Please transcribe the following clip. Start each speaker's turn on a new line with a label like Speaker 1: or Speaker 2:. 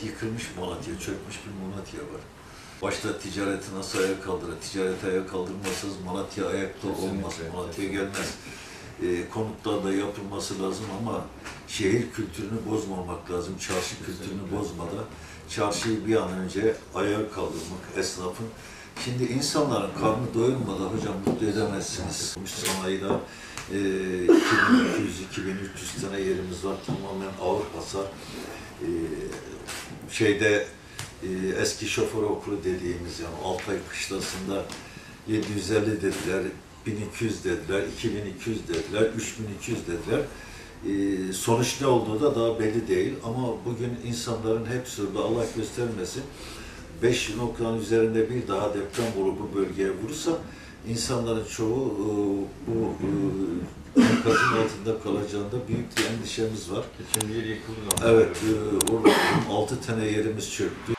Speaker 1: yıkılmış Malatya, çökmüş bir Malatya var. Başta ticareti nasıl ayağa kaldırır? Ticareti ayağa kaldırmazsanız Malatya ayakta olmaz, Malatya gelmez. Konutlar da yapılması lazım ama şehir kültürünü bozmamak lazım. Çarşı kültürünü bozmadan çarşıyı bir an önce ayağa kaldırmak, esnafın. Şimdi insanların karnı doyurmadan hocam mutlu edemezsiniz. Sanayide 2200-2300 tane yerimiz var, tamamen ağır hasar. Eski şoför okulu dediğimiz yani Altay kışlasında 750 dediler, 1200 dediler, 2200 dediler, 3200 dediler. Sonuç ne olduğu da daha belli değil ama bugün insanların hepsi de Allah göstermesin 5 noktanın üzerinde bir daha deprem bu bölgeye vurursa insanların çoğu bu enkazın altında kalacağında büyük bir endişemiz var.
Speaker 2: Geçen bir yer yıkıldı.
Speaker 1: Evet, orada 6 tane yerimiz çöktü.